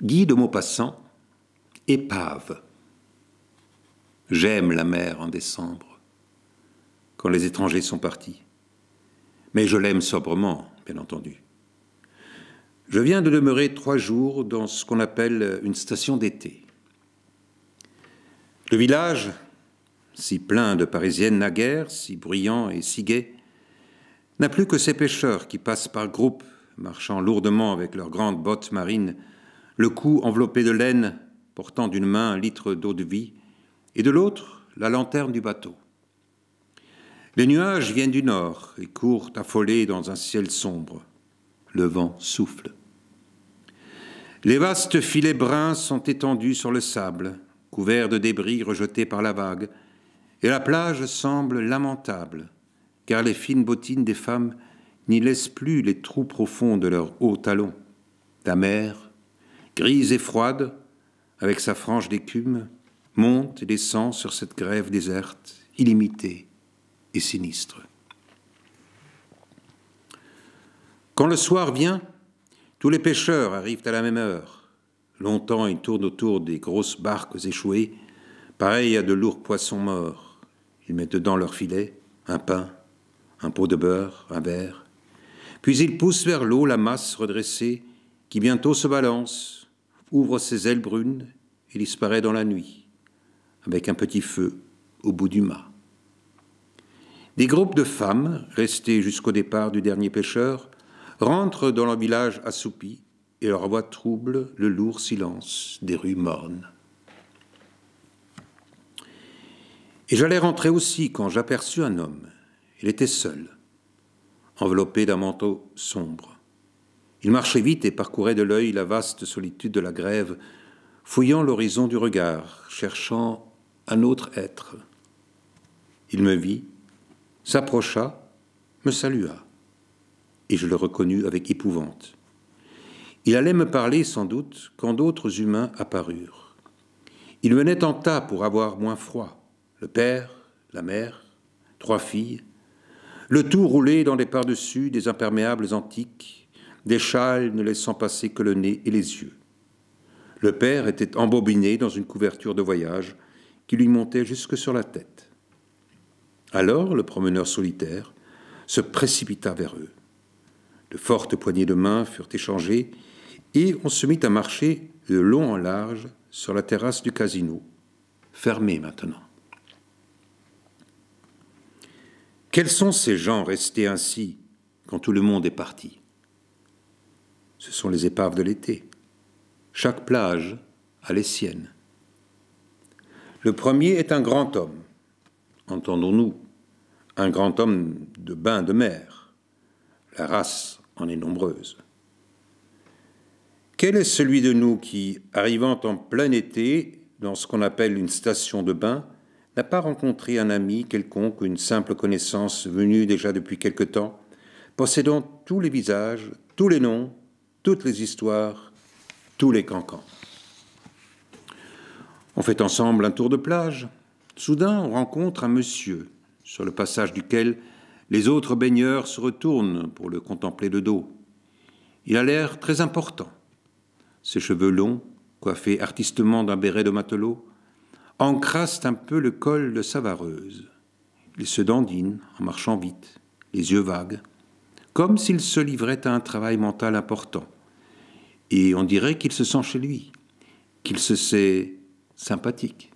Guy de Maupassant, épave. J'aime la mer en décembre, quand les étrangers sont partis. Mais je l'aime sobrement, bien entendu. Je viens de demeurer 3 jours dans ce qu'on appelle une station d'été. Le village, si plein de Parisiennes naguère, si bruyant et si gai, n'a plus que ces pêcheurs qui passent par groupes, marchant lourdement avec leurs grandes bottes marines, le cou enveloppé de laine, portant d'une main un litre d'eau-de-vie, et de l'autre la lanterne du bateau. Les nuages viennent du nord et courent affolés dans un ciel sombre. Le vent souffle. Les vastes filets bruns sont étendus sur le sable, couverts de débris rejetés par la vague, et la plage semble lamentable, car les fines bottines des femmes n'y laissent plus les trous profonds de leurs hauts talons. La mer, grise et froide, avec sa frange d'écume, monte et descend sur cette grève déserte, illimitée et sinistre. Quand le soir vient, tous les pêcheurs arrivent à la même heure. Longtemps, ils tournent autour des grosses barques échouées, pareilles à de lourds poissons morts. Ils mettent dedans leur filet, un pain, un pot de beurre, un verre. Puis ils poussent vers l'eau la masse redressée qui bientôt se balance, ouvre ses ailes brunes et disparaît dans la nuit, avec un petit feu au bout du mât. Des groupes de femmes, restées jusqu'au départ du dernier pêcheur, rentrent dans leur village assoupi et leur voix trouble le lourd silence des rues mornes. Et j'allais rentrer aussi quand j'aperçus un homme. Il était seul, enveloppé d'un manteau sombre. Il marchait vite et parcourait de l'œil la vaste solitude de la grève, fouillant l'horizon du regard, cherchant un autre être. Il me vit, s'approcha, me salua, et je le reconnus avec épouvante. Il allait me parler sans doute quand d'autres humains apparurent. Ils venaient en tas pour avoir moins froid, le père, la mère, 3 filles, le tout roulé dans des pardessus, des imperméables antiques, des châles ne laissant passer que le nez et les yeux. Le père était embobiné dans une couverture de voyage qui lui montait jusque sur la tête. Alors le promeneur solitaire se précipita vers eux. De fortes poignées de main furent échangées et on se mit à marcher de long en large sur la terrasse du casino, fermée maintenant. Quels sont ces gens restés ainsi quand tout le monde est parti ? Ce sont les épaves de l'été. Chaque plage a les siennes. Le premier est un grand homme, entendons-nous, un grand homme de bain de mer. La race en est nombreuse. Quel est celui de nous qui, arrivant en plein été, dans ce qu'on appelle une station de bain, n'a pas rencontré un ami quelconque ou une simple connaissance venue déjà depuis quelque temps, possédant tous les visages, tous les noms, toutes les histoires, tous les cancans. On fait ensemble un tour de plage. Soudain, on rencontre un monsieur, sur le passage duquel les autres baigneurs se retournent pour le contempler de dos. Il a l'air très important. Ses cheveux longs, coiffés artistement d'un béret de matelot, encrassent un peu le col de sa vareuse. Il se dandine en marchant vite, les yeux vagues, comme s'il se livrait à un travail mental important. Et on dirait qu'il se sent chez lui, qu'il se sait sympathique.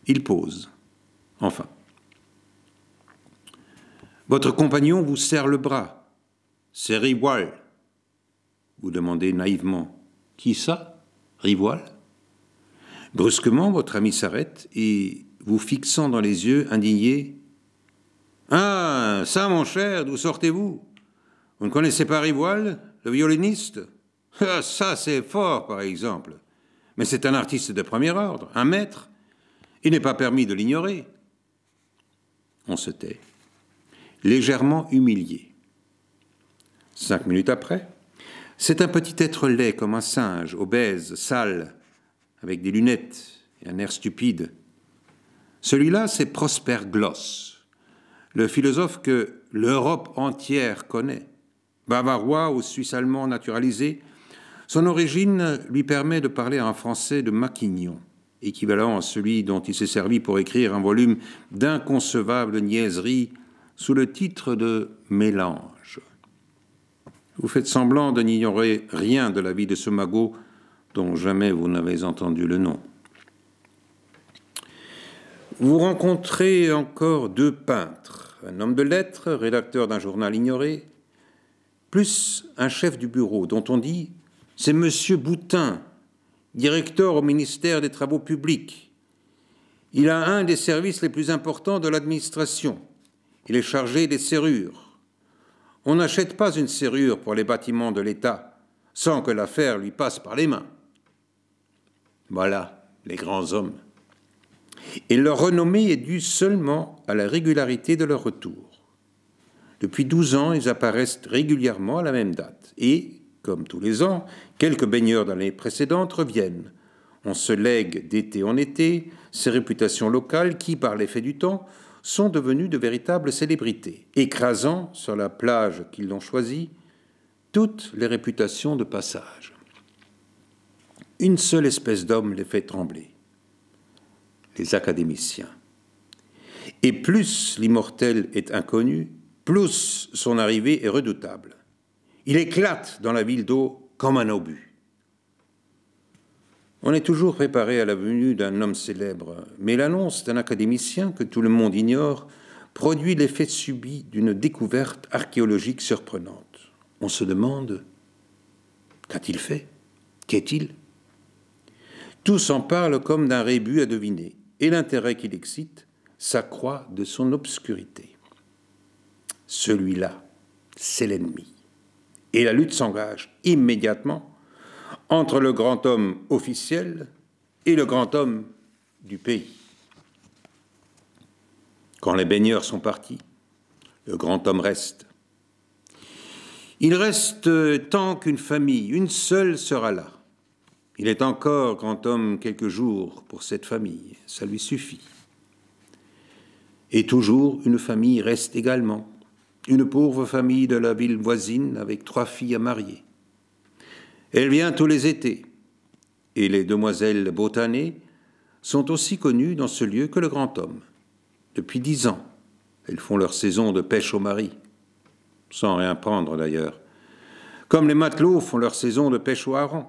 Il pose, enfin. Votre compagnon vous serre le bras. C'est Rivoal. Vous demandez naïvement. Qui ça, Rivoal ? Brusquement, votre ami s'arrête et, vous fixant dans les yeux, indigné, « Ah, ça, mon cher, d'où sortez-vous ? Vous ne connaissez pas Rivoal, le violoniste ? Ah, ça, c'est fort, par exemple. Mais c'est un artiste de premier ordre, un maître. Il n'est pas permis de l'ignorer. » On se tait, légèrement humilié. 5 minutes après, c'est un petit être laid comme un singe, obèse, sale, avec des lunettes et un air stupide. Celui-là, c'est Prosper Gloss, le philosophe que l'Europe entière connaît, bavarois ou suisse-allemand naturalisé, Son origine lui permet de parler un français de Maquignon, équivalent à celui dont il s'est servi pour écrire un volume d'inconcevables niaiseries sous le titre de « Mélange ». Vous faites semblant de n'ignorer rien de la vie de ce magot dont jamais vous n'avez entendu le nom. Vous rencontrez encore 2 peintres, un homme de lettres, rédacteur d'un journal ignoré, plus un chef du bureau dont on dit « c'est Monsieur Boutin, directeur au ministère des Travaux publics. Il a un des services les plus importants de l'administration. Il est chargé des serrures. On n'achète pas une serrure pour les bâtiments de l'État sans que l'affaire lui passe par les mains. » Voilà les grands hommes. Et leur renommée est due seulement à la régularité de leur retour. Depuis 12 ans, ils apparaissent régulièrement à la même date. Et, comme tous les ans, quelques baigneurs d'années précédentes reviennent. On se lègue d'été en été ces réputations locales qui, par l'effet du temps, sont devenues de véritables célébrités, écrasant sur la plage qu'ils ont choisie toutes les réputations de passage. Une seule espèce d'homme les fait trembler, les académiciens. Et plus l'immortel est inconnu, plus son arrivée est redoutable. Il éclate dans la ville d'eau comme un obus. On est toujours préparé à la venue d'un homme célèbre, mais l'annonce d'un académicien que tout le monde ignore produit l'effet subit d'une découverte archéologique surprenante. On se demande « qu'a-t-il fait? Qu'est-il » Tous en parlent comme d'un rébus à deviner, et l'intérêt qu'il excite s'accroît de son obscurité. Celui-là, c'est l'ennemi. Et la lutte s'engage immédiatement entre le grand homme officiel et le grand homme du pays. Quand les baigneurs sont partis, le grand homme reste. Il reste tant qu'une famille, une seule sera là. Il est encore grand homme quelques jours pour cette famille, ça lui suffit. Et toujours une famille reste également, une pauvre famille de la ville voisine avec 3 filles à marier. Elle vient tous les étés, et les demoiselles Botanet sont aussi connues dans ce lieu que le grand homme. Depuis 10 ans, elles font leur saison de pêche au mari, sans rien prendre d'ailleurs, comme les matelots font leur saison de pêche au hareng.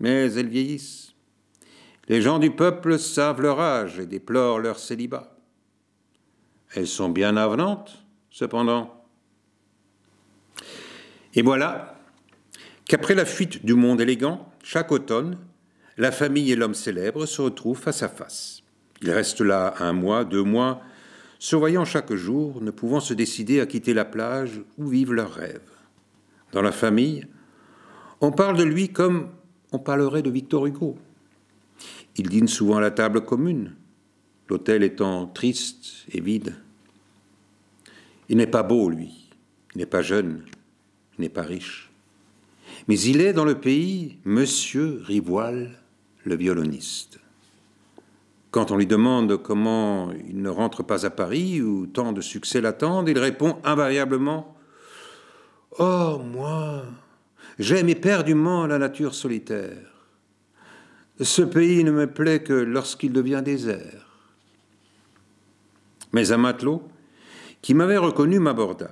Mais elles vieillissent. Les gens du peuple savent leur âge et déplorent leur célibat. Elles sont bien avenantes, cependant. Et voilà qu'après la fuite du monde élégant, chaque automne, la famille et l'homme célèbre se retrouvent face à face. Ils restent là 1 mois, 2 mois, se voyant chaque jour, ne pouvant se décider à quitter la plage où vivent leurs rêves. Dans la famille, on parle de lui comme on parlerait de Victor Hugo. Il dîne souvent à la table commune, l'hôtel étant triste et vide. Il n'est pas beau, lui. Il n'est pas jeune. Il n'est pas riche. Mais il est dans le pays Monsieur Rivoal, le violoniste. Quand on lui demande comment il ne rentre pas à Paris, où tant de succès l'attendent, il répond invariablement « Oh, moi, j'aime éperdument la nature solitaire. Ce pays ne me plaît que lorsqu'il devient désert. » Mais un matelot, qui m'avait reconnu, m'aborda.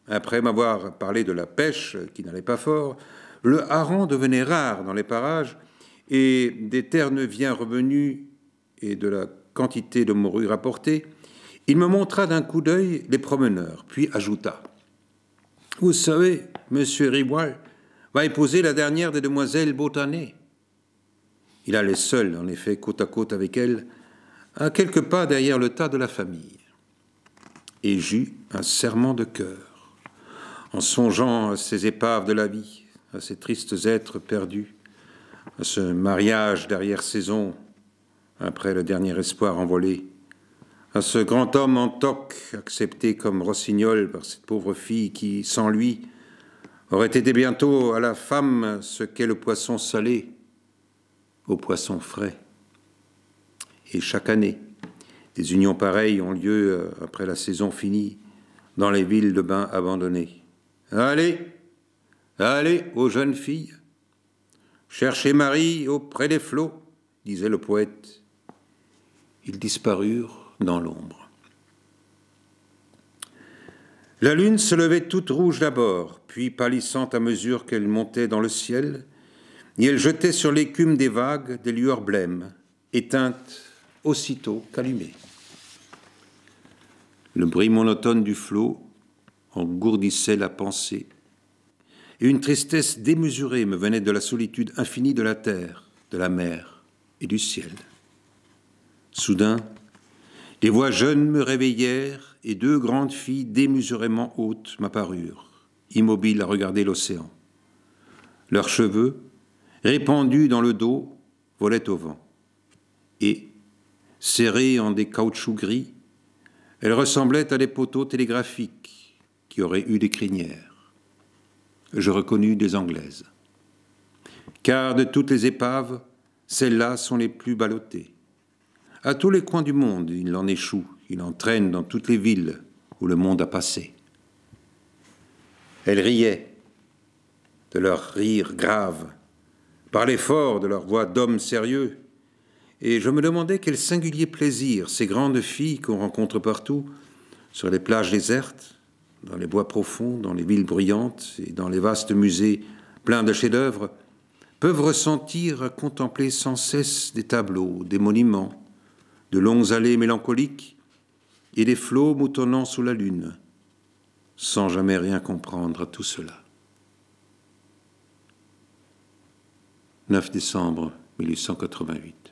Après m'avoir parlé de la pêche, qui n'allait pas fort, le hareng devenait rare dans les parages, et des terre-neuviens revenus et de la quantité de morue rapportée, il me montra d'un coup d'œil les promeneurs, puis ajouta « Vous savez, monsieur Rivoal va épouser la dernière des demoiselles Botanet. » Il allait seul, en effet, côte à côte avec elle, à quelques pas derrière le tas de la famille. Et j'eus un serrement de cœur, en songeant à ces épaves de la vie, à ces tristes êtres perdus, à ce mariage d'arrière-saison, après le dernier espoir envolé, à ce grand homme en toque, accepté comme rossignol par cette pauvre fille qui, sans lui, aurait été bientôt à la femme ce qu'est le poisson salé au poisson frais. Et chaque année, des unions pareilles ont lieu après la saison finie dans les villes de bains abandonnées. Allez, allez, aux jeunes filles, Cherchez Marie auprès des flots, disait le poète. Ils disparurent dans l'ombre. La lune se levait toute rouge d'abord, puis pâlissant à mesure qu'elle montait dans le ciel, et elle jetait sur l'écume des vagues des lueurs blêmes, éteintes aussitôt qu'allumées. Le bruit monotone du flot engourdissait la pensée, et une tristesse démesurée me venait de la solitude infinie de la terre, de la mer et du ciel. Soudain, des voix jeunes me réveillèrent et deux grandes filles démesurément hautes m'apparurent, immobiles à regarder l'océan. Leurs cheveux, répandus dans le dos, volaient au vent. Et, serrées en des caoutchoucs gris, elles ressemblaient à des poteaux télégraphiques qui auraient eu des crinières. Je reconnus des Anglaises. Car de toutes les épaves, celles-là sont les plus ballottées. À tous les coins du monde, il en échoue, il en traîne dans toutes les villes où le monde a passé. Elles riaient de leur rire grave, par l'effort de leur voix d'hommes sérieux, et je me demandais quel singulier plaisir ces grandes filles qu'on rencontre partout, sur les plages désertes, dans les bois profonds, dans les villes bruyantes et dans les vastes musées pleins de chefs-d'œuvre, peuvent ressentir à contempler sans cesse des tableaux, des monuments, de longues allées mélancoliques et des flots moutonnant sous la lune, sans jamais rien comprendre à tout cela. 9 décembre 1888.